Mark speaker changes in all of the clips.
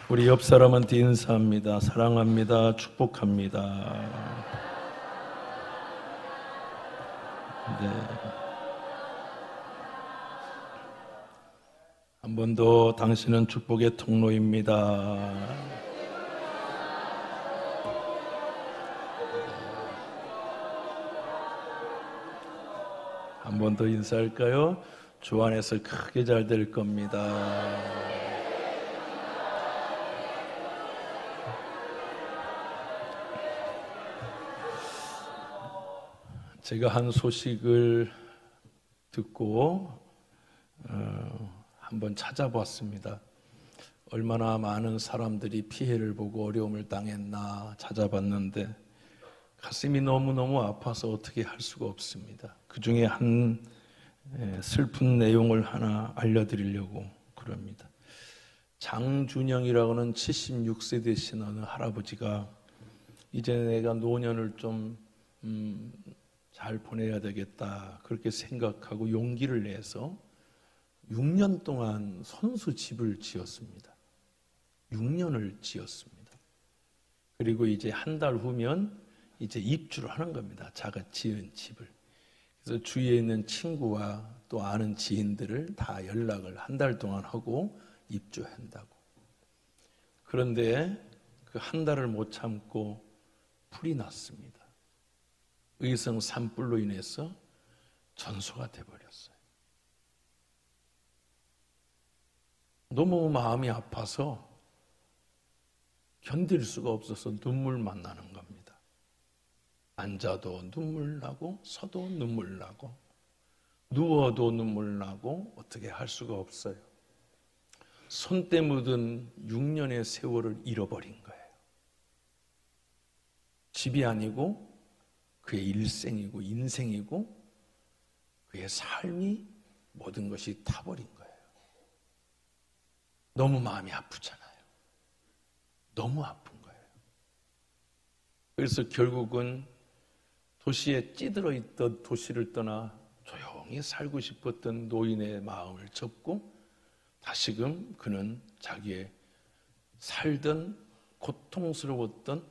Speaker 1: 우리 옆 사람한테 인사합니다. 사랑합니다. 축복합니다. 네. 한 번 더 당신은 축복의 통로입니다. 한 번 더 인사할까요? 주 안에서 크게 잘 될 겁니다. 제가 한 소식을 듣고 한번 찾아봤습니다. 얼마나 많은 사람들이 피해를 보고 어려움을 당했나 찾아봤는데 가슴이 너무너무 아파서 어떻게 할 수가 없습니다. 그 중에 한 슬픈 내용을 하나 알려드리려고 그럽니다. 장준영이라고는 76세 되신 어느 할아버지가 이제 내가 노년을 좀 잘 보내야 되겠다 그렇게 생각하고 용기를 내서 6년 동안 손수 집을 지었습니다. 6년을 지었습니다. 그리고 이제 한 달 후면 이제 입주를 하는 겁니다. 자가 지은 집을. 그래서 주위에 있는 친구와 또 아는 지인들을 다 연락을 한 달 동안 하고 입주한다고. 그런데 그 한 달을 못 참고 불이 났습니다. 의성 산불로 인해서 전소가 돼버렸어요. 너무 마음이 아파서 견딜 수가 없어서 눈물만 나는 겁니다. 앉아도 눈물 나고 서도 눈물 나고 누워도 눈물 나고 어떻게 할 수가 없어요. 손때 묻은 6년의 세월을 잃어버린 거예요. 집이 아니고 그의 일생이고 인생이고 그의 삶이 모든 것이 타버린 거예요. 너무 마음이 아프잖아요. 너무 아픈 거예요. 그래서 결국은 도시에 찌들어 있던 도시를 떠나 조용히 살고 싶었던 노인의 마음을 접고 다시금 그는 자기의 살던 고통스러웠던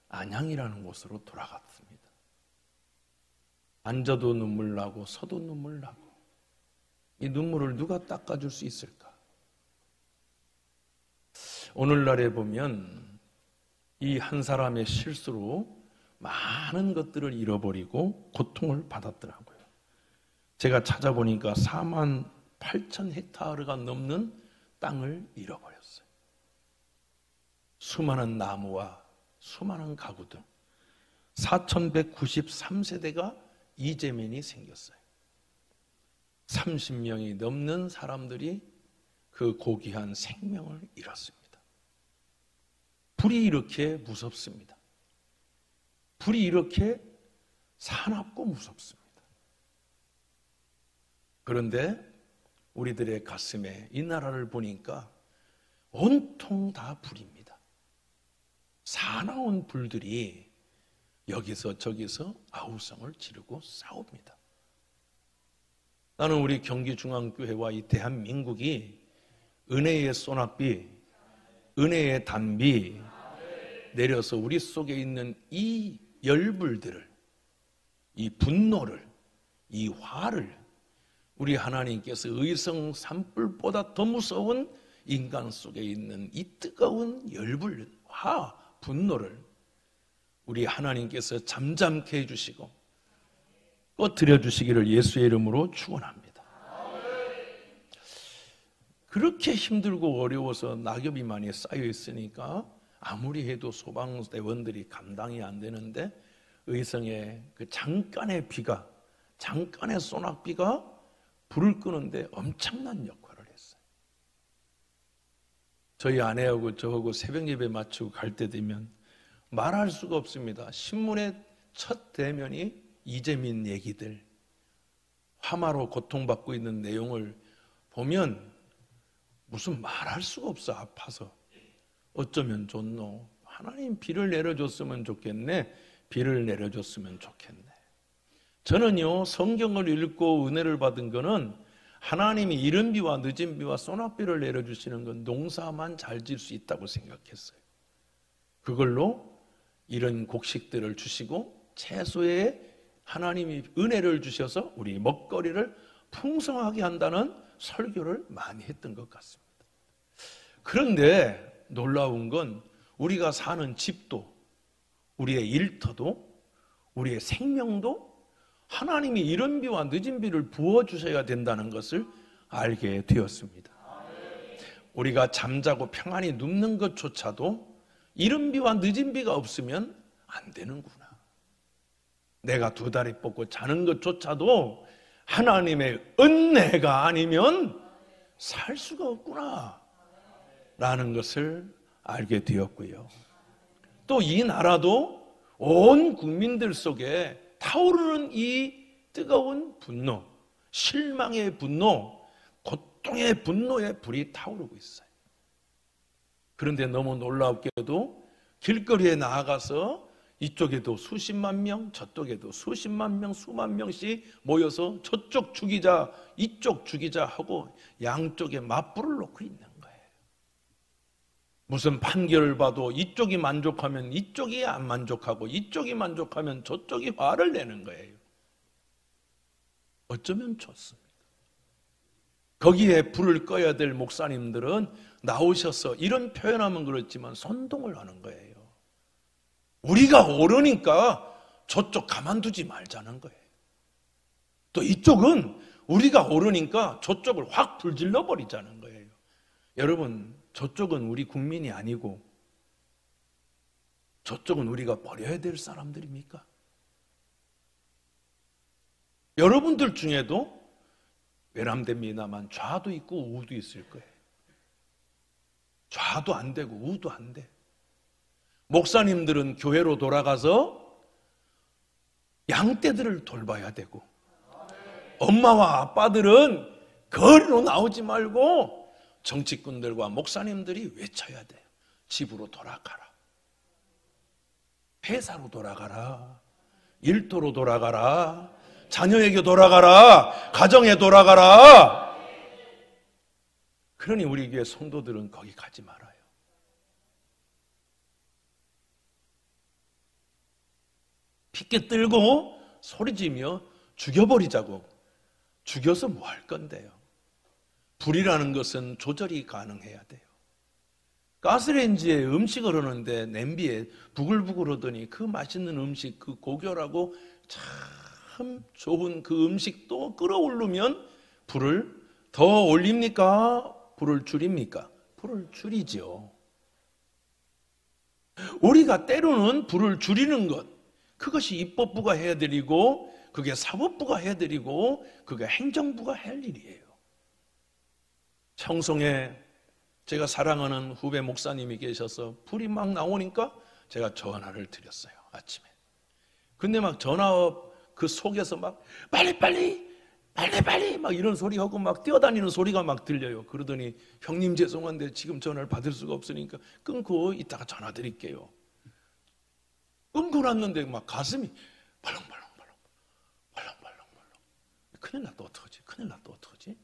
Speaker 1: 안양이라는 곳으로 돌아갔습니다. 앉아도 눈물 나고 서도 눈물 나고 이 눈물을 누가 닦아줄 수 있을까? 오늘날에 보면 이 한 사람의 실수로 많은 것들을 잃어버리고 고통을 받았더라고요. 제가 찾아보니까 4만 8천 헥타르가 넘는 땅을 잃어버렸어요. 수많은 나무와 수많은 가구 등 4,193세대가 이재민이 생겼어요. 30명이 넘는 사람들이 그 고귀한 생명을 잃었습니다. 불이 이렇게 무섭습니다. 불이 이렇게 사납고 무섭습니다. 그런데 우리들의 가슴에 이 나라를 보니까 온통 다 불입니다. 사나운 불들이 여기서 저기서 아우성을 지르고 싸웁니다. 나는 우리 경기중앙교회와 이 대한민국이 은혜의 소낙비, 은혜의 단비 내려서 우리 속에 있는 이 열불들을, 이 분노를, 이 화를 우리 하나님께서 의성 산불보다 더 무서운 인간 속에 있는 이 뜨거운 열불, 화, 분노를 우리 하나님께서 잠잠케 해주시고 꺼뜨려 주시기를 예수의 이름으로 축원합니다. 그렇게 힘들고 어려워서 낙엽이 많이 쌓여 있으니까 아무리 해도 소방대원들이 감당이 안 되는데 의성의 그 잠깐의 비가, 잠깐의 소낙비가 불을 끄는데 엄청난 역할을 했어요. 저희 아내하고 저하고 새벽 예배 마치고 갈 때 되면 말할 수가 없습니다. 신문의 첫 대면이 이재민 얘기들, 화마로 고통받고 있는 내용을 보면 무슨 말할 수가 없어. 아파서. 어쩌면 좋노. 하나님 비를 내려줬으면 좋겠네. 비를 내려줬으면 좋겠네. 저는요, 성경을 읽고 은혜를 받은 거는 하나님이 이른 비와 늦은 비와 소낙비를 내려주시는 건 농사만 잘 지을 수 있다고 생각했어요. 그걸로 이런 곡식들을 주시고 채소에 하나님이 은혜를 주셔서 우리 먹거리를 풍성하게 한다는 설교를 많이 했던 것 같습니다. 그런데 놀라운 건 우리가 사는 집도, 우리의 일터도, 우리의 생명도 하나님이 이른 비와 늦은 비를 부어주셔야 된다는 것을 알게 되었습니다. 우리가 잠자고 평안히 눕는 것조차도 이른 비와 늦은 비가 없으면 안 되는구나. 내가 두 다리 뻗고 자는 것조차도 하나님의 은혜가 아니면 살 수가 없구나 라는 것을 알게 되었고요. 또 이 나라도 온 국민들 속에 타오르는 이 뜨거운 분노, 실망의 분노, 고통의 분노의 불이 타오르고 있어요. 그런데 너무 놀랍게도 길거리에 나아가서 이쪽에도 수십만 명, 저쪽에도 수십만 명, 수만 명씩 모여서 저쪽 죽이자, 이쪽 죽이자 하고 양쪽에 맞불을 놓고 있는 거예요. 무슨 판결을 봐도 이쪽이 만족하면 이쪽이 안 만족하고 이쪽이 만족하면 저쪽이 화를 내는 거예요. 어쩌면 좋습니다. 거기에 불을 꺼야 될 목사님들은 나오셔서 이런 표현하면 그렇지만 선동을 하는 거예요. 우리가 옳으니까 저쪽 가만두지 말자는 거예요. 또 이쪽은 우리가 옳으니까 저쪽을 확 불질러 버리자는 거예요. 여러분, 저쪽은 우리 국민이 아니고 저쪽은 우리가 버려야 될 사람들입니까? 여러분들 중에도 외람됩니다만 좌도 있고 우도 있을 거예요. 좌도 안 되고 우도 안 돼. 목사님들은 교회로 돌아가서 양떼들을 돌봐야 되고, 엄마와 아빠들은 거리로 나오지 말고 정치꾼들과 목사님들이 외쳐야 돼요. 집으로 돌아가라. 회사로 돌아가라. 일터로 돌아가라. 자녀에게 돌아가라. 가정에 돌아가라. 그러니 우리 교회 성도들은 거기 가지 말아요. 피켓 들고 소리지며 죽여버리자고. 죽여서 뭐 할 건데요? 불이라는 것은 조절이 가능해야 돼요. 가스레인지에 음식을 하는데 냄비에 부글부글 하더니 그 맛있는 음식, 그 고결하고 참 좋은 그 음식도 끓어오르면 불을 더 올립니까? 불을 줄입니까? 불을 줄이죠. 우리가 때로는 불을 줄이는 것, 그것이 입법부가 해드리고 그게 사법부가 해드리고 그게 행정부가 할 일이에요. 청송에 제가 사랑하는 후배 목사님이 계셔서 불이 막 나오니까 제가 전화를 드렸어요, 아침에. 근데 막 전화 그 속에서 막 빨리 막 이런 소리하고 막 뛰어다니는 소리가 막 들려요. 그러더니 형님 죄송한데 지금 전화를 받을 수가 없으니까 끊고 이따가 전화 드릴게요. 끊고 났는데 막 가슴이 벌렁벌렁. 큰일 났다 어떡하지?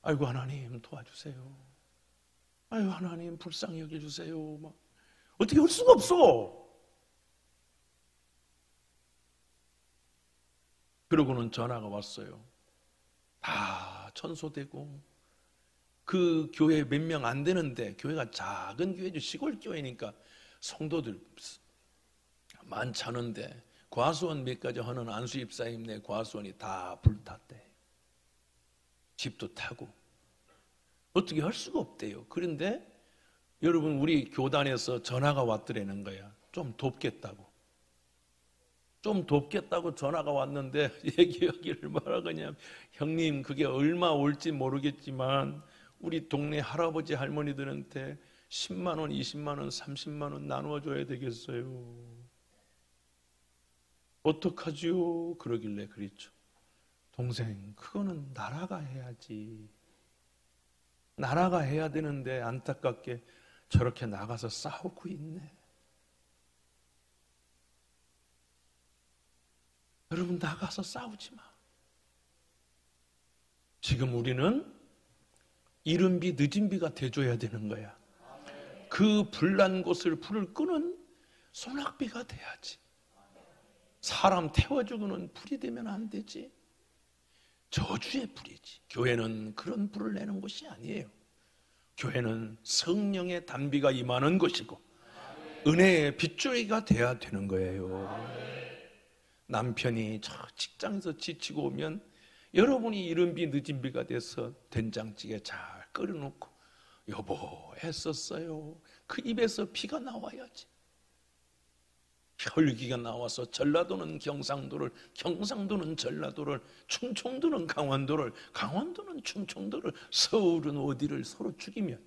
Speaker 1: 아이고 하나님 도와주세요. 아이고 하나님 불쌍히 여겨주세요. 막 어떻게 할 수가 없어. 그러고는 전화가 왔어요. 다 천소되고 그 교회 몇 명 안 되는데, 교회가 작은 교회죠. 시골 교회니까 성도들 많지 않은데 과수원 몇 가지 하는 안수 입사님네 과수원이 다 불탔대. 집도 타고 어떻게 할 수가 없대요. 그런데 여러분, 우리 교단에서 전화가 왔더라는 거야. 좀 돕겠다고 전화가 왔는데 얘기하기를 뭐라그냐면, 형님 그게 얼마 올지 모르겠지만 우리 동네 할아버지 할머니들한테 10만 원, 20만 원, 30만 원 나누어줘야 되겠어요. 어떡하지요? 그러길래 그랬죠. 동생, 그거는 나라가 해야지. 나라가 해야 되는데 안타깝게 저렇게 나가서 싸우고 있네. 여러분, 나가서 싸우지 마. 지금 우리는 이른 비 늦은 비가 돼줘야 되는 거야. 그 불난 곳을 불을 끄는 소낙비가 돼야지. 사람 태워주고는 불이 되면 안 되지. 저주의 불이지. 교회는 그런 불을 내는 곳이 아니에요. 교회는 성령의 단비가 임하는 곳이고 은혜의 빗줄기가 돼야 되는 거예요. 남편이 저 직장에서 지치고 오면 여러분이 이른 비 늦은 비가 돼서 된장찌개 잘 끓여놓고 여보 애썼어요. 그 입에서 피가 나와야지. 혈기가 나와서 전라도는 경상도를, 경상도는 전라도를, 충청도는 강원도를, 강원도는 충청도를, 서울은 어디를 서로 죽이면,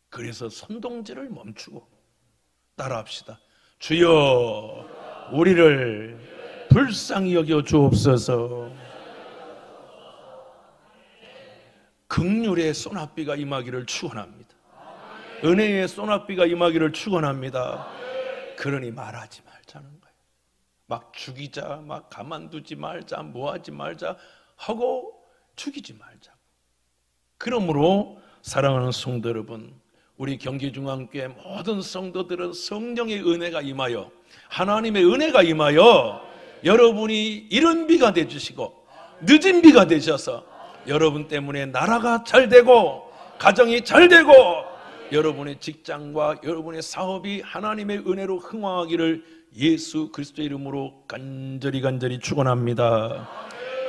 Speaker 1: 그래서 선동질을 멈추고 따라합시다. 주여 우리를 불쌍히 여겨 주옵소서. 긍휼의 소낙비가 임하기를 축원합니다. 은혜의 소낙비가 임하기를 축원합니다. 그러니 말하지 말자는 거예요. 막 죽이자, 막 가만두지 말자, 뭐하지 말자 하고 죽이지 말자. 그러므로 사랑하는 성도 여러분, 우리 경기중앙교회 모든 성도들은 성령의 은혜가 임하여, 하나님의 은혜가 임하여 여러분이 이른 비가 되주시고 늦은 비가 되셔서 여러분 때문에 나라가 잘 되고 가정이 잘 되고 여러분의 직장과 여러분의 사업이 하나님의 은혜로 흥왕하기를 예수 그리스도의 이름으로 간절히 축원합니다.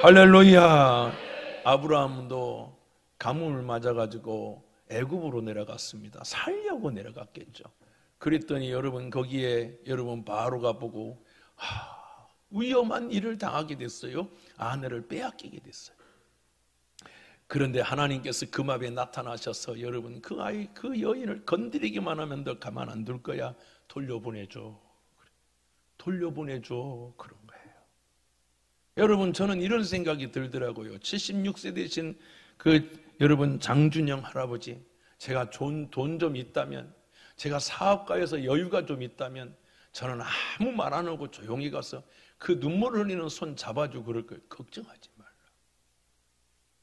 Speaker 1: 할렐루야. 아브라함도 가뭄을 맞아가지고 애굽으로 내려갔습니다. 살려고 내려갔겠죠. 그랬더니 여러분 거기에 여러분 바로가 보고 위험한 일을 당하게 됐어요. 아내를 빼앗기게 됐어요. 그런데 하나님께서 금압에 나타나셔서 여러분 그 아이, 그 여인을 건드리기만 하면 너 가만 안 둘 거야. 돌려보내줘. 돌려보내줘. 그런 거예요. 여러분 저는 이런 생각이 들더라고요. 76세 되신 그 여러분 장준영 할아버지, 제가 돈 좀 있다면, 제가 사업가에서 여유가 좀 있다면 저는 아무 말 안 하고 조용히 가서 그 눈물 흘리는 손 잡아주고 그럴 거예요. 걱정하지 말라.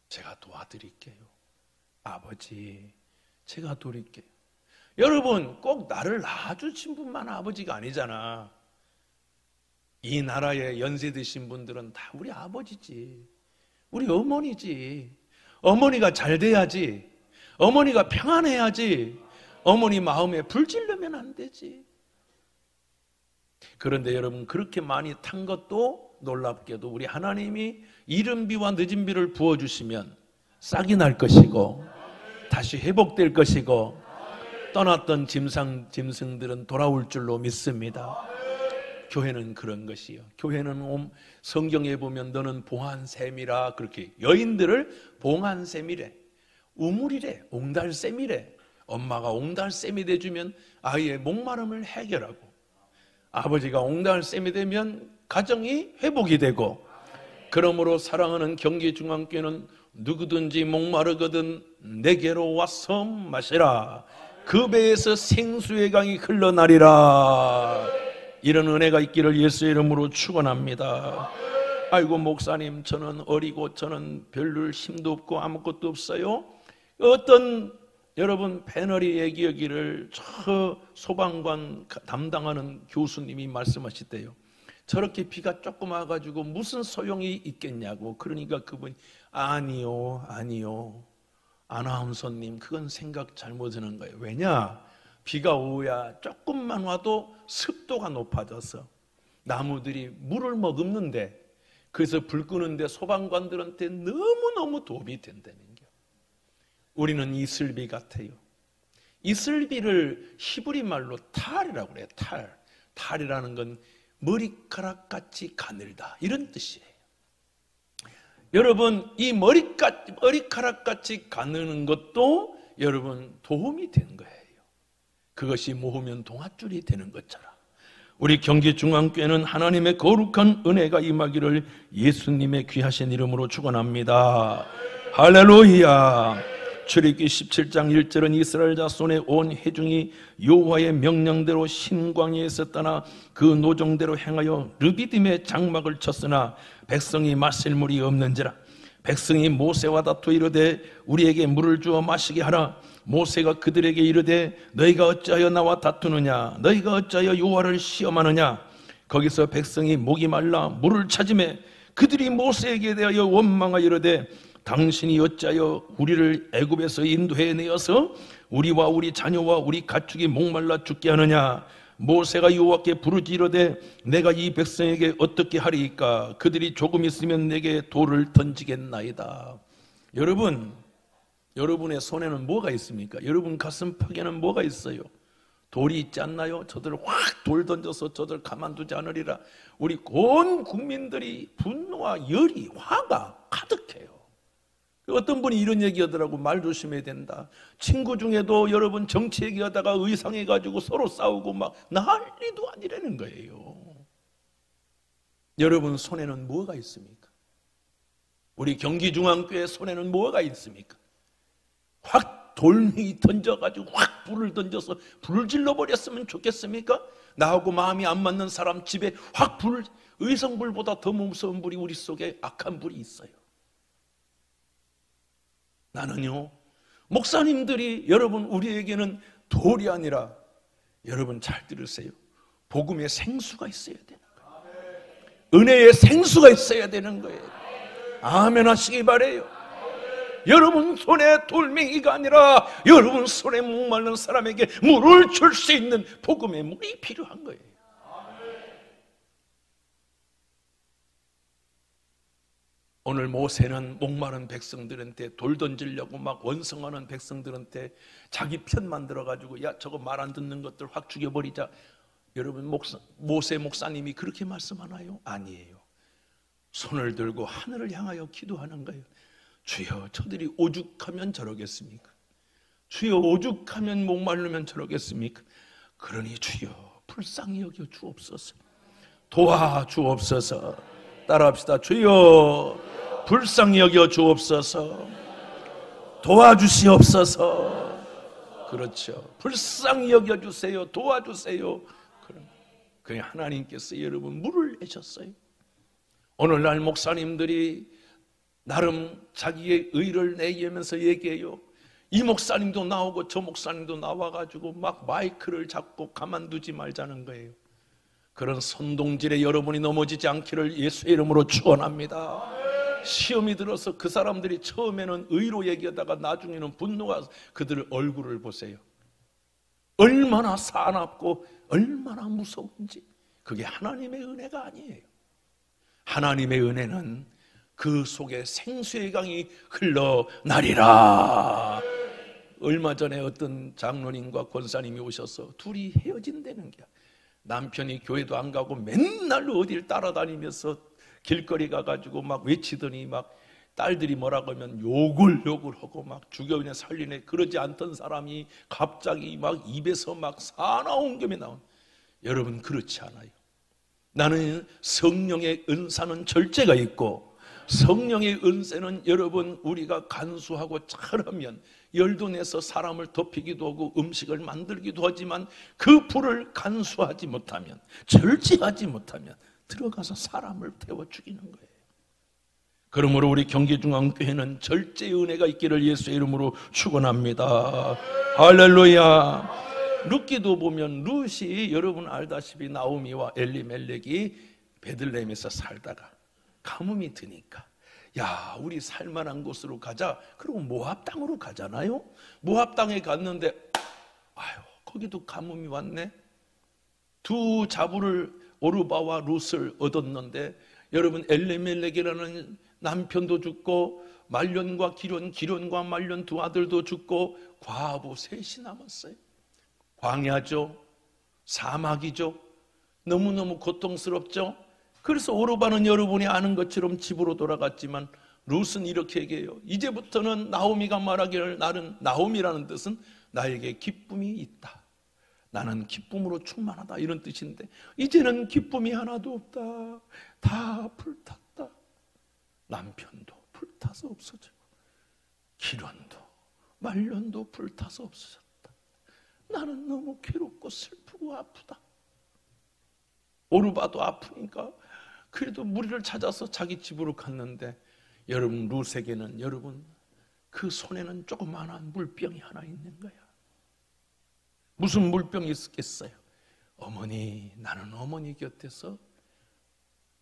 Speaker 1: 제가 도와드릴게요. 아버지, 제가 도울게요. 여러분 꼭 나를 낳아주신 분만 아버지가 아니잖아. 이 나라에 연세 드신 분들은 다 우리 아버지지, 우리 어머니지. 어머니가 잘 돼야지, 어머니가 평안해야지, 어머니 마음에 불 지르면 안 되지. 그런데 여러분 그렇게 많이 탄 것도 놀랍게도 우리 하나님이 이른 비와 늦은 비를 부어주시면 싹이 날 것이고 다시 회복될 것이고 떠났던 짐승들은 돌아올 줄로 믿습니다. 교회는 그런 것이요. 교회는 성경에 보면 너는 봉한 셈이라, 그렇게 여인들을 봉한 셈이래, 우물이래, 옹달샘이래. 엄마가 옹달샘이 돼주면 아이의 목마름을 해결하고, 아버지가 옹달샘이 되면 가정이 회복이 되고, 그러므로 사랑하는 경기중앙교회는 누구든지 목마르거든 내게로 와서 마시라. 그 배에서 생수의 강이 흘러나리라. 이런 은혜가 있기를 예수의 이름으로 축원합니다. 아이고 목사님, 저는 어리고 저는 별로 힘도 없고 아무것도 없어요. 어떤 여러분 패널이 얘기하기를 저 소방관 담당하는 교수님이 말씀하시대요. 저렇게 비가 조금 와가지고 무슨 소용이 있겠냐고. 그러니까 그분이 아니요 아나운서님, 그건 생각 잘못하는 거예요. 왜냐? 비가 오야 조금만 와도 습도가 높아져서 나무들이 물을 머금는데, 그래서 불 끄는데 소방관들한테 너무너무 도움이 된다는 게. 우리는 이슬비 같아요. 이슬비를 히브리 말로 탈이라고 그래요. 탈이라는 건 머리카락같이 가늘다, 이런 뜻이에요. 여러분 이 머리카락같이 가느는 것도 여러분 도움이 된 거예요. 그것이 모으면 동아줄이 되는 것처럼 우리 경기중앙교회는 하나님의 거룩한 은혜가 임하기를 예수님의 귀하신 이름으로 축원합니다. 할렐루야. 출애굽기 17장 1절은 이스라엘 자손의 온 회중이 여호와의 명령대로 신광야에서 떠나 그 노정대로 행하여 르비딤의 장막을 쳤으나 백성이 마실 물이 없는지라. 백성이 모세와 다투어 이르되 우리에게 물을 주어 마시게 하라. 모세가 그들에게 이르되 너희가 어찌하여 나와 다투느냐, 너희가 어찌하여 여호와를 시험하느냐. 거기서 백성이 목이 말라 물을 찾으매 그들이 모세에게 대하여 원망하여 이르되 당신이 어찌하여 우리를 애굽에서 인도해 내어서 우리와 우리 자녀와 우리 가축이 목말라 죽게 하느냐. 모세가 여호와께 부르짖 이르되 내가 이 백성에게 어떻게 하리이까. 그들이 조금 있으면 내게 돌을 던지겠나이다. 여러분, 여러분의 손에는 뭐가 있습니까? 여러분 가슴팍에는 뭐가 있어요? 돌이 있지 않나요? 저들 확 돌 던져서 저들 가만두지 않으리라. 우리 온 국민들이 분노와 열이, 화가 가득해요. 어떤 분이 이런 얘기하더라고. 말 조심해야 된다. 친구 중에도 여러분 정치 얘기하다가 의상해가지고 서로 싸우고 막 난리도 아니라는 거예요. 여러분 손에는 뭐가 있습니까? 우리 경기중앙교회 손에는 뭐가 있습니까? 확 돌멩이 던져가지고 확 불을 던져서 불을 질러버렸으면 좋겠습니까? 나하고 마음이 안 맞는 사람 집에 확 불, 의성불보다 더 무서운 불이 우리 속에 악한 불이 있어요. 나는요, 목사님들이 여러분 우리에게는 돌이 아니라, 여러분 잘 들으세요, 복음의 생수가 있어야 되는 거예요. 은혜의 생수가 있어야 되는 거예요. 아멘 하시기 바라요. 여러분 손에 돌멩이가 아니라 여러분 손에 목마른 사람에게 물을 줄 수 있는 복음의 물이 필요한 거예요. 오늘 모세는 목마른 백성들한테 돌 던지려고 막 원성하는 백성들한테 자기 편 만들어가지고 야 저거 말 안 듣는 것들 확 죽여버리자. 여러분 모세 목사님이 그렇게 말씀하나요? 아니에요. 손을 들고 하늘을 향하여 기도하는 거예요. 주여 저들이 오죽하면 저러겠습니까? 주여 오죽하면 목마르면 저러겠습니까? 그러니 주여 불쌍히 여겨 주옵소서. 도와주옵소서. 따라합시다. 주여 불쌍히 여겨 주옵소서. 도와주시옵소서. 그렇죠. 불쌍히 여겨 주세요. 도와주세요. 그럼 하나님께서 여러분 물을 내셨어요. 오늘날 목사님들이 나름 자기의 의를 내면서 얘기해요. 이 목사님도 나오고 저 목사님도 나와가지고 막 마이크를 잡고 가만두지 말자는 거예요. 그런 선동질에 여러분이 넘어지지 않기를 예수의 이름으로 축원합니다. 시험이 들어서 그 사람들이 처음에는 의로 얘기하다가 나중에는 분노가 그들 얼굴을 보세요. 얼마나 사납고 얼마나 무서운지. 그게 하나님의 은혜가 아니에요. 하나님의 은혜는 그 속에 생수의 강이 흘러나리라. 얼마 전에 어떤 장로님과 권사님이 오셔서 둘이 헤어진다는 게, 남편이 교회도 안 가고 맨날 어딜 따라다니면서 길거리 가가지고 막 외치더니 막 딸들이 뭐라고 하면 욕을 하고 막 죽여내 살리네. 그러지 않던 사람이 갑자기 막 입에서 막 사나운 겸이 나온. 여러분 그렇지 않아요. 나는 성령의 은사는 절제가 있고, 성령의 은혜는 여러분 우리가 간수하고 잘하면 열도 내서 사람을 덮이기도 하고 음식을 만들기도 하지만 그 불을 간수하지 못하면, 절제하지 못하면 들어가서 사람을 태워 죽이는 거예요. 그러므로 우리 경기중앙교회는 절제의 은혜가 있기를 예수의 이름으로 축원합니다. 할렐루야. 룻기도 보면 룻이 여러분 알다시피 나오미와 엘리멜렉이 베들레헴에서 살다가 가뭄이 드니까 야 우리 살만한 곳으로 가자. 그리고 모압 땅으로 가잖아요. 모압 땅에 갔는데 아유 거기도 가뭄이 왔네. 두 자부를 오르바와 룻을 얻었는데 여러분 엘리멜렉이라는 남편도 죽고 말년과 기련과 말년 두 아들도 죽고 과부 셋이 남았어요. 광야죠. 사막이죠. 너무너무 고통스럽죠. 그래서 오르바는 여러분이 아는 것처럼 집으로 돌아갔지만 룻은 이렇게 얘기해요. 이제부터는 나오미가 말하기를 나는, 나오미라는 뜻은 나에게 기쁨이 있다. 나는 기쁨으로 충만하다 이런 뜻인데 이제는 기쁨이 하나도 없다. 다 불탔다. 남편도 불타서 없어지고 기련도 말년도 불타서 없어졌다. 나는 너무 괴롭고 슬프고 아프다. 오르바도 아프니까 그래도 무리를 찾아서 자기 집으로 갔는데, 여러분, 룻에게는, 여러분, 그 손에는 조그마한 물병이 하나 있는 거야. 무슨 물병이 있겠어요? 어머니, 나는 어머니 곁에서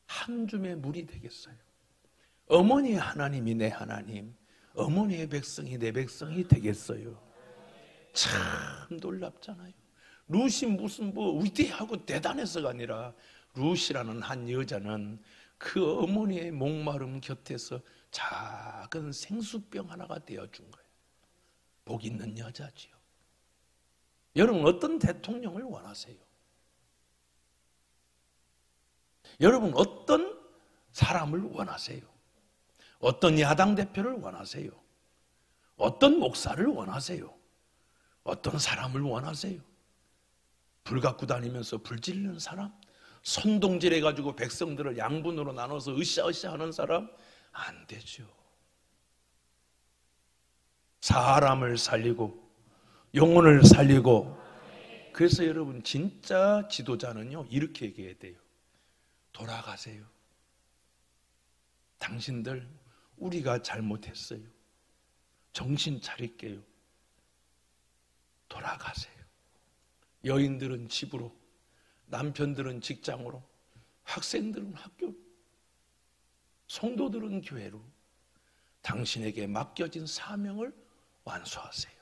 Speaker 1: 한 줌의 물이 되겠어요. 어머니의 하나님이 내 하나님, 어머니의 백성이 내 백성이 되겠어요. 참 놀랍잖아요. 룻이 무슨 뭐 위대하고 대단해서가 아니라, 룻이라는 한 여자는 그 어머니의 목마름 곁에서 작은 생수병 하나가 되어준 거예요. 복 있는 여자지요. 여러분, 어떤 대통령을 원하세요? 여러분, 어떤 사람을 원하세요? 어떤 야당 대표를 원하세요? 어떤 목사를 원하세요? 어떤 사람을 원하세요? 불 갖고 다니면서 불 지르는 사람? 선동질해가지고 백성들을 양분으로 나눠서 으쌰으쌰 하는 사람? 안 되죠. 사람을 살리고 영혼을 살리고. 그래서 여러분, 진짜 지도자는요, 이렇게 얘기해야 돼요. 돌아가세요. 당신들, 우리가 잘못했어요. 정신 차릴게요. 돌아가세요. 여인들은 집으로, 남편들은 직장으로, 학생들은 학교로, 성도들은 교회로 당신에게 맡겨진 사명을 완수하세요.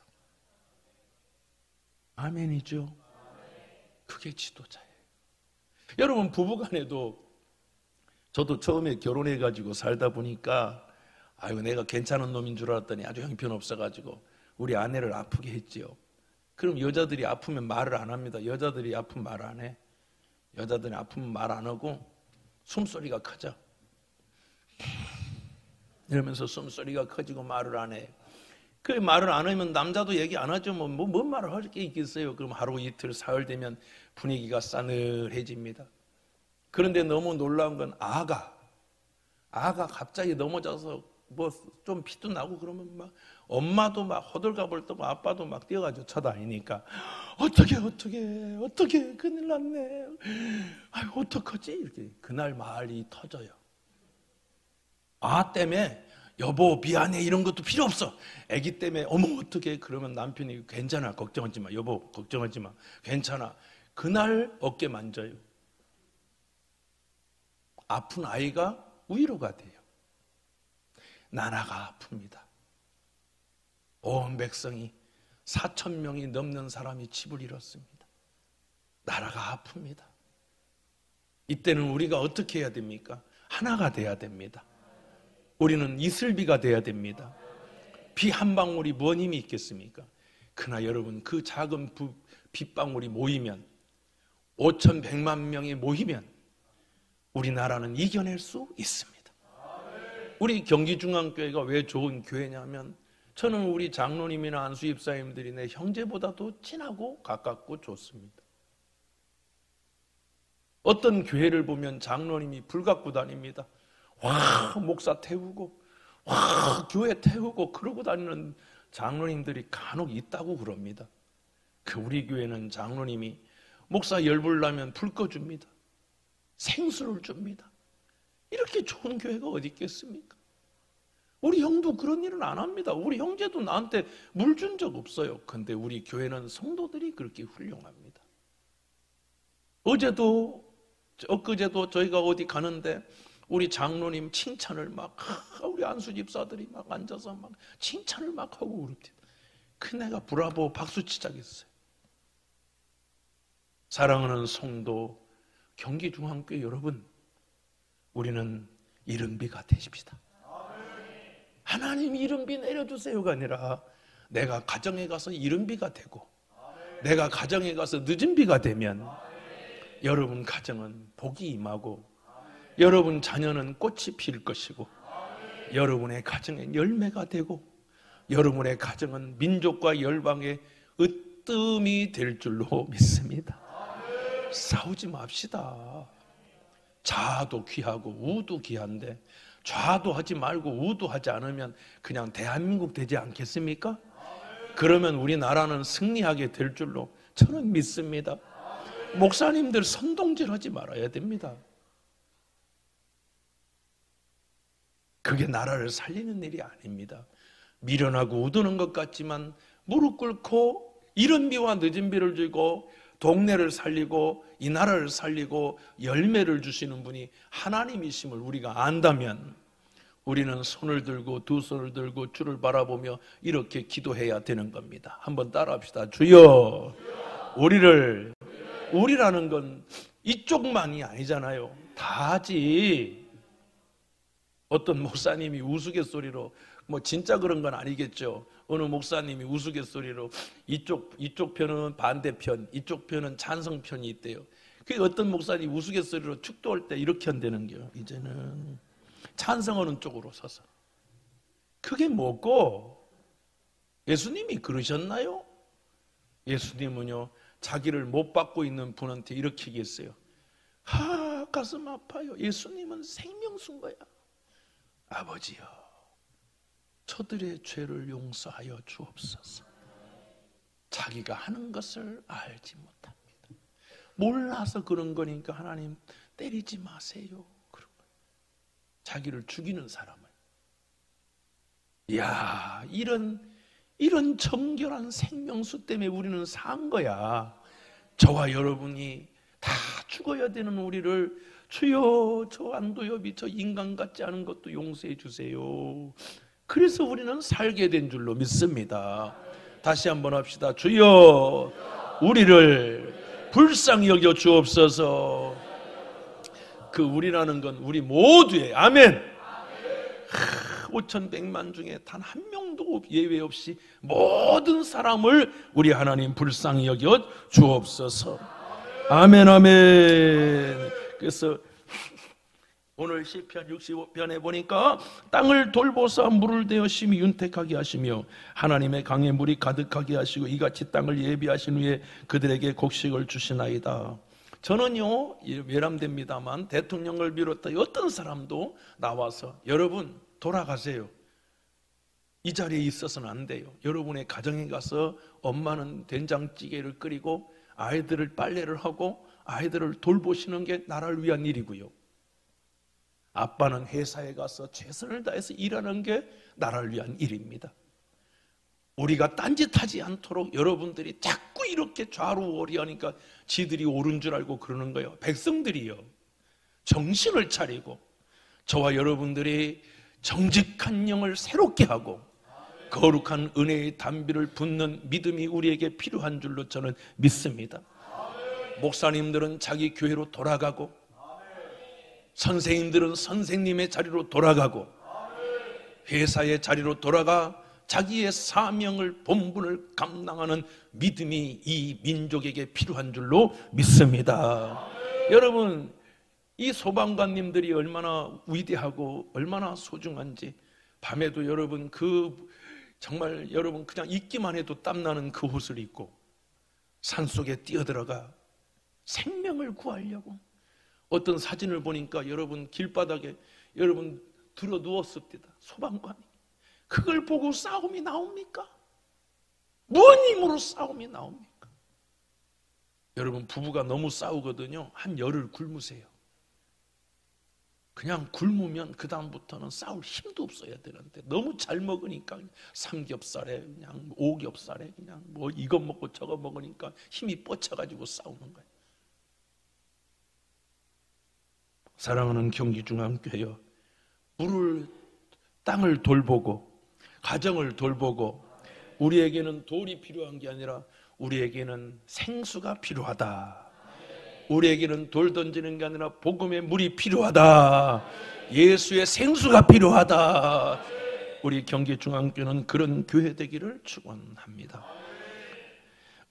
Speaker 1: 아멘이죠? 그게 지도자예요. 여러분, 부부간에도, 저도 처음에 결혼해가지고 살다 보니까 아유, 내가 괜찮은 놈인 줄 알았더니 아주 형편없어가지고 우리 아내를 아프게 했지요. 그럼 여자들이 아프면 말을 안 합니다. 여자들이 아프면 말 안 해. 여자들이 아프면 말 안 하고 숨소리가 커져. 이러면서 숨소리가 커지고 말을 안 해. 그 말을 안 하면 남자도 얘기 안 하죠. 뭔 말을 할 게 있겠어요. 그럼 하루 이틀 사흘 되면 분위기가 싸늘해집니다. 그런데 너무 놀라운 건 아가 갑자기 넘어져서 뭐 좀 피도 나고 그러면 막 엄마도 막 호들갑을 떠고 아빠도 막 뛰어가지고 쳐다니니까 어떻게 큰일 났네. 아유, 어떡하지? 이렇게 그날 말이 터져요. 아 때문에 여보 미안해 이런 것도 필요 없어. 아기 때문에 어머 어떡해. 그러면 남편이 괜찮아 걱정하지 마. 여보 걱정하지 마. 괜찮아. 그날 어깨 만져요. 아픈 아이가 위로가 돼요. 나라가 아픕니다. 온 백성이 4,000명이 넘는 사람이 집을 잃었습니다. 나라가 아픕니다. 이때는 우리가 어떻게 해야 됩니까? 하나가 돼야 됩니다. 우리는 이슬비가 돼야 됩니다. 비 한 방울이 뭔 힘이 있겠습니까? 그러나 여러분, 그 작은 빗방울이 모이면 5,100만 명이 모이면 우리나라는 이겨낼 수 있습니다. 우리 경기중앙교회가 왜 좋은 교회냐면, 저는 우리 장로님이나 안수 집사님들이 내 형제보다도 친하고 가깝고 좋습니다. 어떤 교회를 보면 장로님이 불 갖고 다닙니다. 와 목사 태우고 와 교회 태우고 그러고 다니는 장로님들이 간혹 있다고 그럽니다. 그 우리 교회는 장로님이 목사 열불 나면 불 꺼줍니다. 생수를 줍니다. 이렇게 좋은 교회가 어디 있겠습니까? 우리 형도 그런 일은 안 합니다. 우리 형제도 나한테 물 준 적 없어요. 근데 우리 교회는 성도들이 그렇게 훌륭합니다. 엊그제도 저희가 어디 가는데 우리 장로님 칭찬을 막 우리 안수 집사들이 막 앉아서 막 칭찬을 막 하고 그럽니다. 그 내가 브라보 박수 치자겠어요. 사랑하는 성도, 경기중앙교회 여러분, 우리는 이른비가 되십시다. 하나님 이른비 내려주세요가 아니라 내가 가정에 가서 이른비가 되고 내가 가정에 가서 늦은 비가 되면 여러분 가정은 복이 임하고 여러분 자녀는 꽃이 필 것이고 여러분의 가정엔 열매가 되고 여러분의 가정은 민족과 열방의 으뜸이 될 줄로 믿습니다. 싸우지 맙시다. 자아도 귀하고 우도 귀한데 좌도 하지 말고 우도 하지 않으면 그냥 대한민국 되지 않겠습니까? 그러면 우리나라는 승리하게 될 줄로 저는 믿습니다. 목사님들 선동질하지 말아야 됩니다. 그게 나라를 살리는 일이 아닙니다. 미련하고 우두는 것 같지만 무릎 꿇고 이른 비와 늦은 비를 주고 동네를 살리고 이 나라를 살리고 열매를 주시는 분이 하나님이심을 우리가 안다면 우리는 손을 들고 두 손을 들고 주를 바라보며 이렇게 기도해야 되는 겁니다. 한번 따라합시다. 주여, 우리라는 건 이쪽만이 아니잖아요. 다지. 어떤 목사님이 우스갯소리로, 뭐 진짜 그런 건 아니겠죠. 어느 목사님이 우스갯소리로 이쪽 편은 반대편, 이쪽 편은 찬성편이 있대요. 그 어떤 목사님이 우스갯소리로 축도할 때 이렇게 한다는 거예요. 이제는 찬성하는 쪽으로 서서. 그게 뭐고? 예수님이 그러셨나요? 예수님은요, 자기를 못 받고 있는 분한테 이렇게 얘기했어요. 가슴 아파요. 예수님은 생명수인 거야. 아버지여, 저들의 죄를 용서하여 주옵소서. 자기가 하는 것을 알지 못합니다. 몰라서 그런 거니까 하나님 때리지 마세요. 그런 거예요. 자기를 죽이는 사람을. 이야, 이런 정결한 생명수 때문에 우리는 산 거야. 저와 여러분이 다 죽어야 되는 우리를 주여, 저 안도엽이 저 인간 같지 않은 것도 용서해 주세요. 그래서 우리는 살게 된 줄로 믿습니다. 다시 한번 합시다. 주여, 우리를 불쌍히 여겨 주옵소서. 그 우리라는 건 우리 모두의, 아멘. 5,100만 중에 단 한 명도 예외 없이 모든 사람을 우리 하나님 불쌍히 여겨 주옵소서. 아멘, 아멘. 그래서 오늘 시편 65편에 보니까 땅을 돌보사 물을 대어 심히 윤택하게 하시며 하나님의 강에 물이 가득하게 하시고 이같이 땅을 예비하신 후에 그들에게 곡식을 주시나이다. 저는요, 외람됩니다만 대통령을 비롯해 어떤 사람도 나와서 여러분 돌아가세요. 이 자리에 있어서는 안 돼요. 여러분의 가정에 가서 엄마는 된장찌개를 끓이고 아이들을 빨래를 하고 아이들을 돌보시는 게 나라를 위한 일이고요. 아빠는 회사에 가서 최선을 다해서 일하는 게 나라를 위한 일입니다. 우리가 딴짓하지 않도록 여러분들이 자꾸 이렇게 좌로우월이하니까 지들이 옳은 줄 알고 그러는 거예요. 백성들이요, 정신을 차리고 저와 여러분들이 정직한 영을 새롭게 하고 거룩한 은혜의 담비를 붓는 믿음이 우리에게 필요한 줄로 저는 믿습니다. 목사님들은 자기 교회로 돌아가고 선생님들은 선생님의 자리로 돌아가고 회사의 자리로 돌아가 자기의 사명을, 본분을 감당하는 믿음이 이 민족에게 필요한 줄로 믿습니다. 여러분, 이 소방관님들이 얼마나 위대하고 얼마나 소중한지 밤에도 여러분 정말 여러분 그냥 있기만 해도 땀나는 그 옷을 입고 산속에 뛰어들어가 생명을 구하려고. 어떤 사진을 보니까 여러분 길바닥에 여러분 들어 누웠습니다. 소방관이. 그걸 보고 싸움이 나옵니까? 뭔 힘으로 싸움이 나옵니까? 여러분 부부가 너무 싸우거든요. 한 열흘 굶으세요. 그냥 굶으면 그 다음부터는 싸울 힘도 없어야 되는데 너무 잘 먹으니까 삼겹살에 그냥 오겹살에 그냥 뭐 이거 먹고 저거 먹으니까 힘이 뻗쳐가지고 싸우는 거예요. 사랑하는 경기중앙교회여, 땅을 돌보고 가정을 돌보고 우리에게는 돌이 필요한 게 아니라 우리에게는 생수가 필요하다. 우리에게는 돌 던지는 게 아니라 복음의 물이 필요하다. 예수의 생수가 필요하다. 우리 경기중앙교회는 그런 교회 되기를 축원합니다.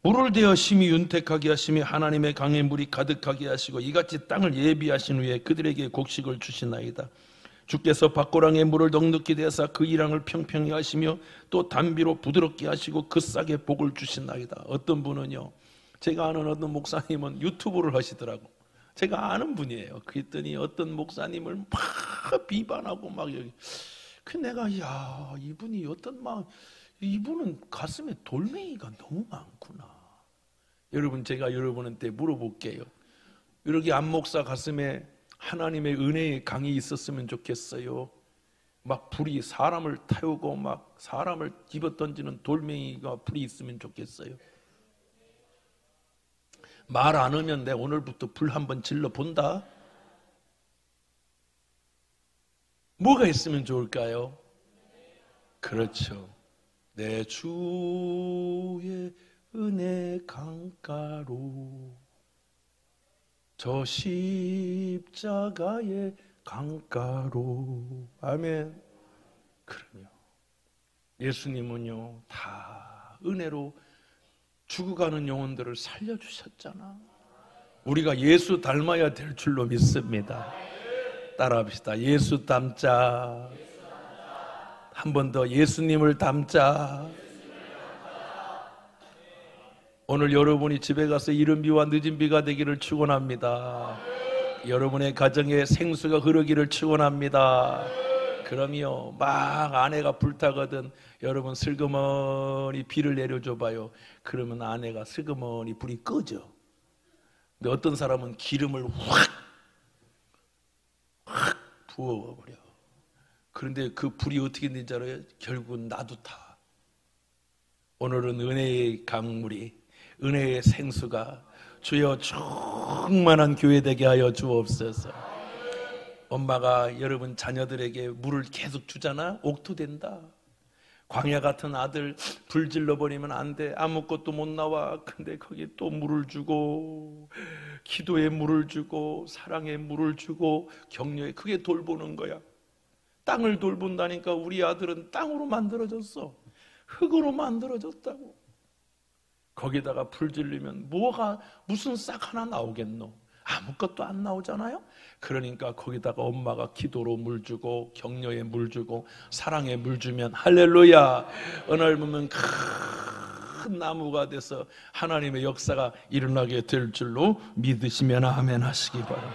Speaker 1: 물을 대어 심히 윤택하게 하시며 하나님의 강에 물이 가득하게 하시고 이같이 땅을 예비하신 후에 그들에게 곡식을 주시나이다. 주께서 밭고랑에 물을 넉넉히 대사 그 이랑을 평평히 하시며 또 담비로 부드럽게 하시고 그 싹에 복을 주시나이다. 어떤 분은요, 제가 아는 어떤 목사님은 유튜브를 하시더라고. 제가 아는 분이에요. 그랬더니 어떤 목사님을 막 비판하고 막 여기. 그 내가 야, 이분이 어떤 막 이분은 가슴에 돌멩이가 너무 많구나. 여러분, 제가 여러분한테 물어볼게요. 이렇게 안 목사 가슴에 하나님의 은혜의 강이 있었으면 좋겠어요? 막 불이 사람을 태우고 막 사람을 집어던지는 돌멩이가 불이 있으면 좋겠어요? 말 안 하면 내가 오늘부터 불 한번 질러 본다? 뭐가 있으면 좋을까요? 그렇죠. 내 주의 은혜 강가로, 저 십자가의 강가로. 아멘. 그럼요. 예수님은요, 다 은혜로 죽어가는 영혼들을 살려주셨잖아. 우리가 예수 닮아야 될 줄로 믿습니다. 따라합시다. 예수 닮자. 한 번 더, 예수님을 닮자. 오늘 여러분이 집에 가서 이른 비와 늦은 비가 되기를 축원합니다. 여러분의 가정에 생수가 흐르기를 축원합니다. 그럼요, 막 아내가 불타거든 여러분 슬그머니 비를 내려줘 봐요. 그러면 아내가 슬그머니 불이 꺼져. 근데 어떤 사람은 기름을 확 부어버려. 그런데 그 불이 어떻게 되는지 알아요? 결국은 나도 타. 오늘은 은혜의 강물이, 은혜의 생수가 주여 충만한 교회 되게 하여 주옵소서. 엄마가 여러분 자녀들에게 물을 계속 주잖아? 옥토된다. 광야 같은 아들 불질러 버리면 안 돼. 아무것도 못 나와. 근데 거기 또 물을 주고, 기도에 물을 주고, 사랑에 물을 주고, 격려에, 그게 돌보는 거야. 땅을 돌본다니까. 우리 아들은 땅으로 만들어졌어. 흙으로 만들어졌다고. 거기다가 불 질리면 뭐가, 무슨 싹 하나 나오겠노? 아무것도 안 나오잖아요. 그러니까 거기다가 엄마가 기도로 물 주고, 격려에 물 주고, 사랑에 물 주면 할렐루야, 오늘 보면 큰 나무가 돼서 하나님의 역사가 일어나게 될 줄로 믿으시면 아멘 하시기 바랍니다.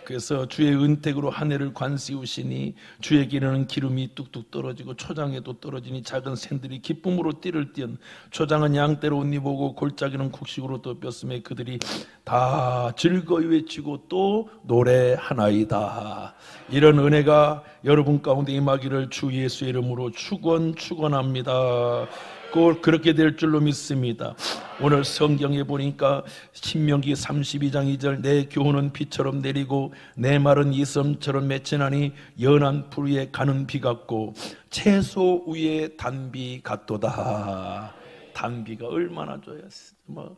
Speaker 1: 그래서 주의 은택으로 한 해를 관씌우시니 주에게는 기름이 뚝뚝 떨어지고 초장에도 떨어지니 작은 샌들이 기쁨으로 띠를 띠은, 초장은 양떼로 옷 입고 골짜기는 곡식으로 덮였음에 그들이 다 즐거이 외치고 또 노래하나이다. 이런 은혜가 여러분 가운데 임하기를 주 예수의 이름으로 축원합니다. 꼭 그렇게 될 줄로 믿습니다. 오늘 성경에 보니까 신명기 32장 2절, 내 교훈은 비처럼 내리고 내 말은 이섬처럼 맺히나니 연한 풀 위에 가는 비 같고 채소 위에 단비 같도다. 단비가 얼마나 좋아요. 뭐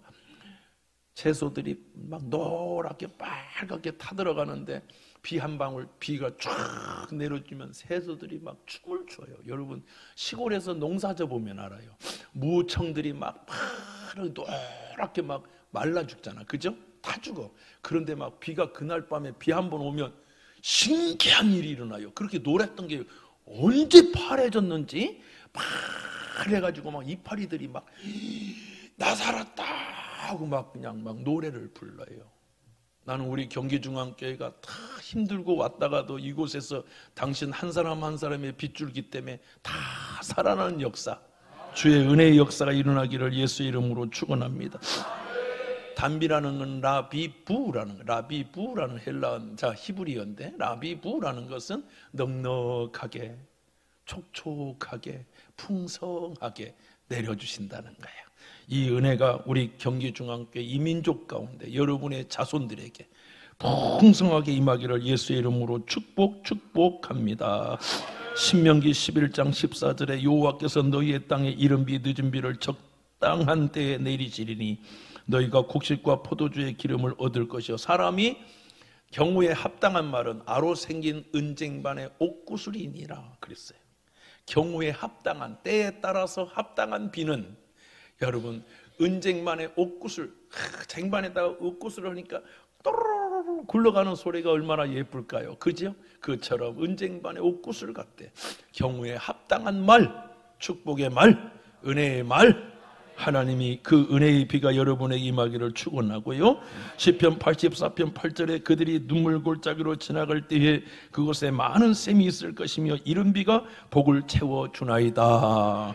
Speaker 1: 채소들이 막 노랗게 빨갛게 타들어가는데 비 한 방울, 비가 쫙 내려주면 채소들이 막 춤을 춰요. 여러분 시골에서 농사져 보면 알아요. 무청들이 막 파랗게 노랗게 막 말라 죽잖아. 그죠? 다 죽어. 그런데 막 비가 그날 밤에 비 한 번 오면 신기한 일이 일어나요. 그렇게 노랬던 게 언제 파래졌는지 파래가지고 막 이파리들이 막 나 살았다 하고 막 그냥 막 노래를 불러요. 나는 우리 경기중앙교회가 다 힘들고 왔다가도 이곳에서 당신 한 사람 한 사람의 빗줄기 때문에 다 살아나는 역사, 주의 은혜의 역사가 일어나기를 예수의 이름으로 축원합니다. 단비라는 건 라비부라는 헬라어, 히브리어인데 라비부라는 것은 넉넉하게, 촉촉하게, 풍성하게 내려주신다는 거예요. 이 은혜가 우리 경기중앙교회 이민족 가운데 여러분의 자손들에게 풍성하게 임하기를 예수의 이름으로 축복합니다. 신명기 11장 14절에 여호와께서 너희의 땅에 이른 비 늦은 비를 적당한 때에 내리시리니 너희가 곡식과 포도주의 기름을 얻을 것이요, 사람이 경우에 합당한 말은 아로 생긴 은쟁반의 옥구슬이니라 그랬어요. 경우에 합당한, 때에 따라서 합당한 비는, 여러분 은쟁반의 옥구슬, 쟁반에다가 옥구슬을 하니까 또르르르 굴러가는 소리가 얼마나 예쁠까요? 그죠? 그처럼 은쟁반의 옥구슬 같대. 경우에 합당한 말, 축복의 말, 은혜의 말, 하나님이 그 은혜의 비가 여러분에게 임하기를 축원하고요. 시편 84편 8절에 그들이 눈물 골짜기로 지나갈 때에 그곳에 많은 샘이 있을 것이며 이른 비가 복을 채워주나이다.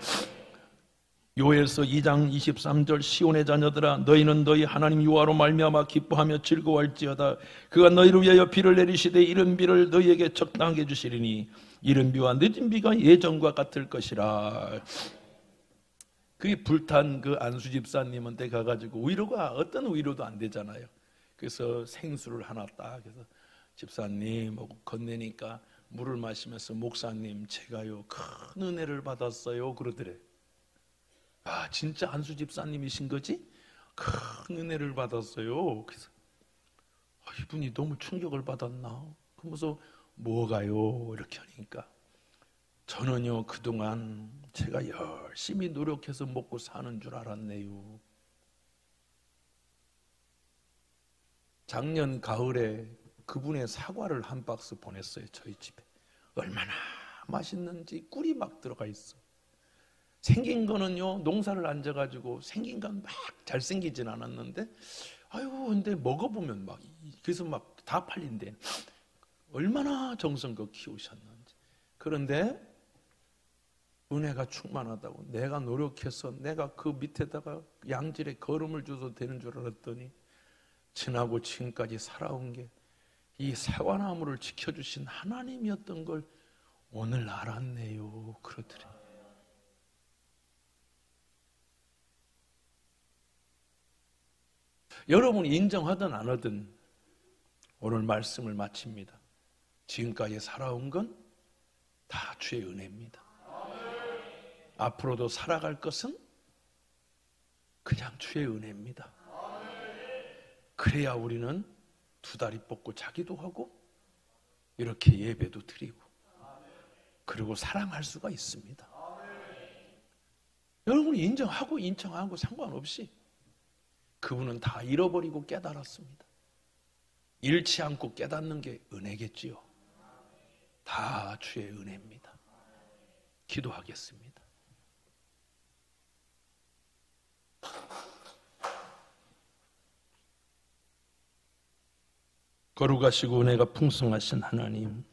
Speaker 1: 요엘서 2장 23절 시온의 자녀들아 너희는 너희 하나님 여호와로 말미암아 기뻐하며 즐거워할지어다. 그가 너희를 위하여 비를 내리시되 이른 비를 너희에게 적당하게 주시리니 이른 비와 늦은 비가 예전과 같을 것이라. 그게 불탄 그 안수 집사님한테 가가지고 위로가 어떤 위로도 안 되잖아요. 그래서 생수를 하나 딱 해서 집사님 하고 건네니까 물을 마시면서 목사님 제가요 큰 은혜를 받았어요 그러더래. 아 진짜 안수 집사님이신 거지? 큰 은혜를 받았어요. 그래서 이분이 너무 충격을 받았나? 그러면서 뭐가요? 이렇게 하니까 저는요 그동안 제가 열심히 노력해서 먹고 사는 줄 알았네요. 작년 가을에 그분의 사과를 한 박스 보냈어요. 저희 집에. 얼마나 맛있는지 꿀이 막 들어가 있어. 생긴 거는요 농사를 안 져가지고 생긴 건 막 잘생기진 않았는데 아유 근데 먹어보면 막 그래서 막 다 팔린대. 얼마나 정성껏 키우셨는지. 그런데 은혜가 충만하다고 내가 노력해서 내가 그 밑에다가 양질의 거름을 줘서 되는 줄 알았더니 지나고 지금까지 살아온 게 이 사과나무를 지켜주신 하나님이었던 걸 오늘 알았네요 그러더래. 여러분이 인정하든 안 하든 오늘 말씀을 마칩니다. 지금까지 살아온 건 다 주의 은혜입니다. 앞으로도 살아갈 것은 그냥 주의 은혜입니다. 그래야 우리는 두 다리 뻗고 자기도 하고 이렇게 예배도 드리고 그리고 사랑할 수가 있습니다. 여러분이 인정하고 인정하고 상관없이 그분은 다 잃어버리고 깨달았습니다. 잃지 않고 깨닫는 게 은혜겠지요. 다 주의 은혜입니다. 기도하겠습니다. 거룩하시고 은혜가 풍성하신 하나님,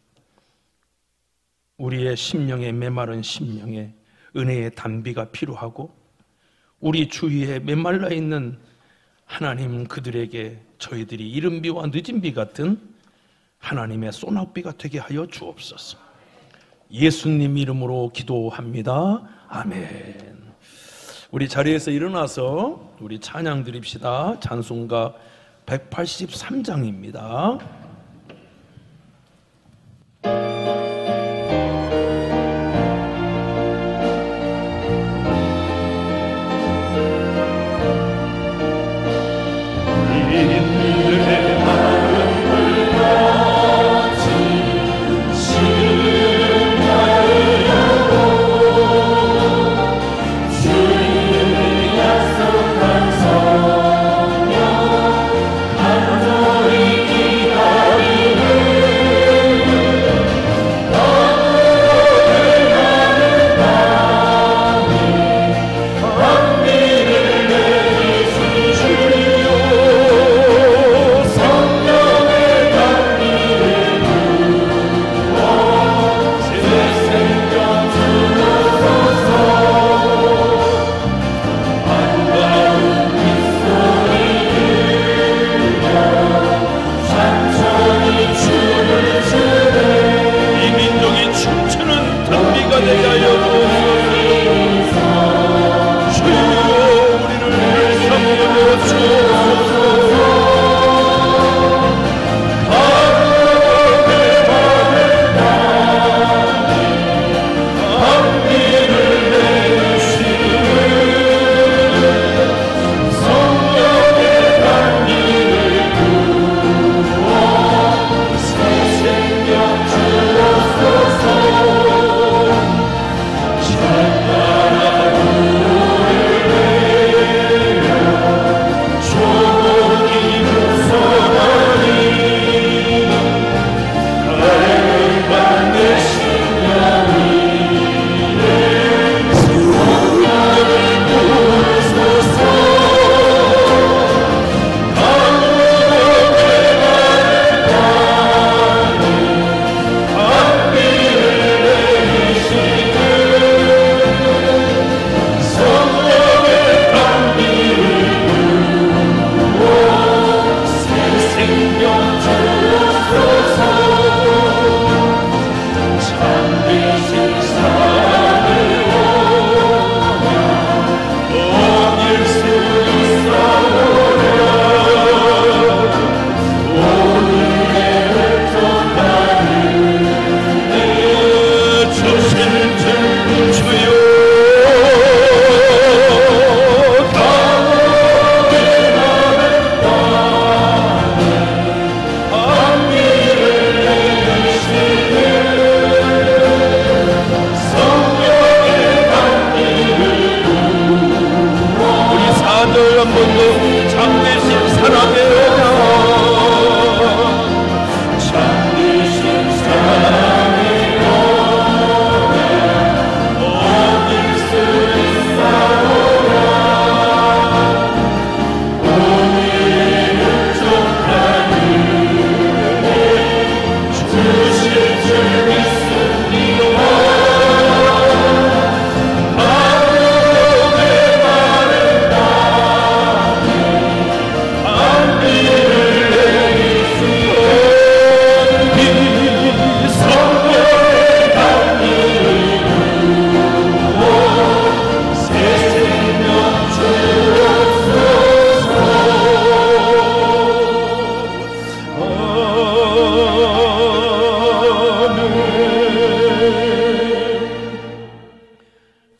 Speaker 1: 우리의 심령에 메마른 심령에 은혜의 단비가 필요하고 우리 주위에 메말라 있는 하나님 그들에게 저희들이 이른 비와 늦은 비 같은 하나님의 소낙비가 되게 하여 주옵소서. 예수님 이름으로 기도합니다. 아멘. 우리 자리에서 일어나서 우리 찬양 드립시다. 찬송가 183장입니다.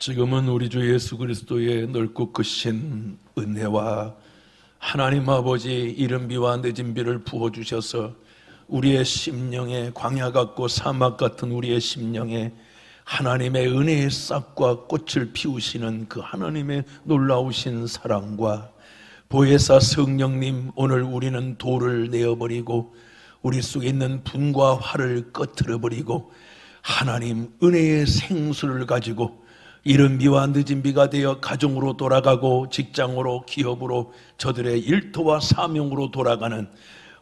Speaker 1: 지금은 우리 주 예수 그리스도의 넓고 크신 은혜와 하나님 아버지 이른 비와 늦은 비를 부어주셔서 우리의 심령에 광야 같고 사막 같은 우리의 심령에 하나님의 은혜의 싹과 꽃을 피우시는 그 하나님의 놀라우신 사랑과 보혜사 성령님, 오늘 우리는 돌을 내어버리고 우리 속에 있는 분과 화를 꺼트려버리고 하나님 은혜의 생수를 가지고 이른 비와 늦은 비가 되어 가정으로 돌아가고 직장으로 기업으로 저들의 일터와 사명으로 돌아가는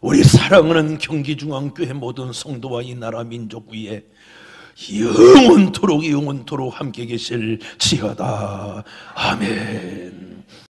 Speaker 1: 우리 사랑하는 경기중앙교회 모든 성도와 이 나라 민족 위에 영원토록 함께 계실 지어다. 아멘.